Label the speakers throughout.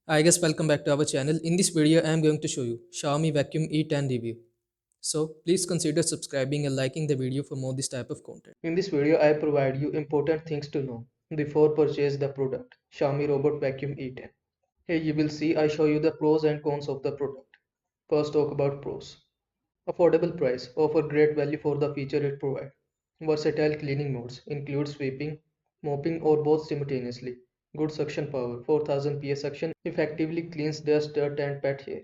Speaker 1: I guess welcome back to our channel. In this video, I am going to show you Xiaomi Vacuum E10 review. So please consider subscribing and liking the video for more this type of content. In this video, I provide you important things to know before purchase the product Xiaomi Robot Vacuum E10. Here you will see I show you the pros and cons of the product. First talk about pros. Affordable price, offer great value for the feature it provides. Versatile cleaning modes, include sweeping, mopping or both simultaneously. Good suction power, 4000 PS suction effectively cleans dust, dirt and pet hair.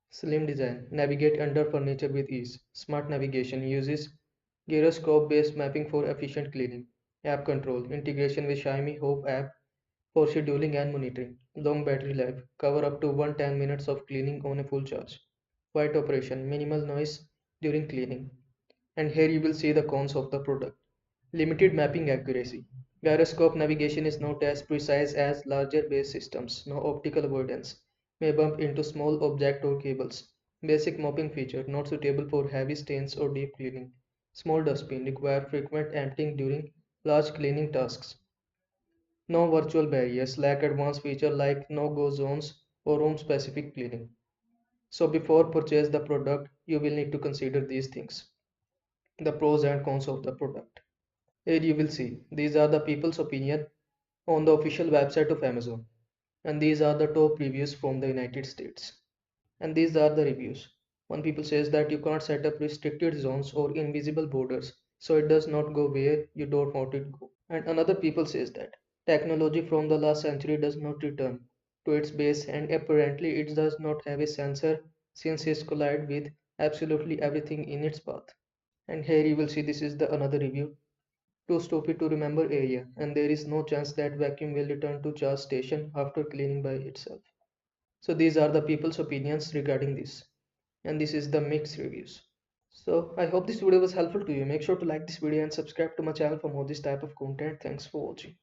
Speaker 1: Slim design, navigate under furniture with ease. Smart navigation uses gyroscope-based mapping for efficient cleaning. App control, integration with Xiaomi Hope app for scheduling and monitoring. Long battery life, cover up to 110 minutes of cleaning on a full charge. Quiet operation, minimal noise during cleaning. And here you will see the cons of the product. Limited mapping accuracy. Gyroscope navigation is not as precise as larger base systems. No optical avoidance. May bump into small object or cables. Basic mopping feature not suitable for heavy stains or deep cleaning. Small dustbin require frequent emptying during large cleaning tasks. No virtual barriers. Lack advanced feature like no-go zones or room-specific cleaning. So before purchase the product, you will need to consider these things. The pros and cons of the product. Here you will see these are the people's opinion on the official website of Amazon, and these are the top reviews from the United States. And these are the reviews. One people says that you can't set up restricted zones or invisible borders, so it does not go where you don't want it to go. And another people says that technology from the last century does not return to its base, and apparently it does not have a sensor since it collide with absolutely everything in its path. And here you will see this is the another review. Too stupid to remember area, and there is no chance that vacuum will return to charge station after cleaning by itself. So these are the people's opinions regarding this, and this is the mixed reviews. So I hope this video was helpful to you. Make sure to like this video and subscribe to my channel for more this type of content. Thanks for watching.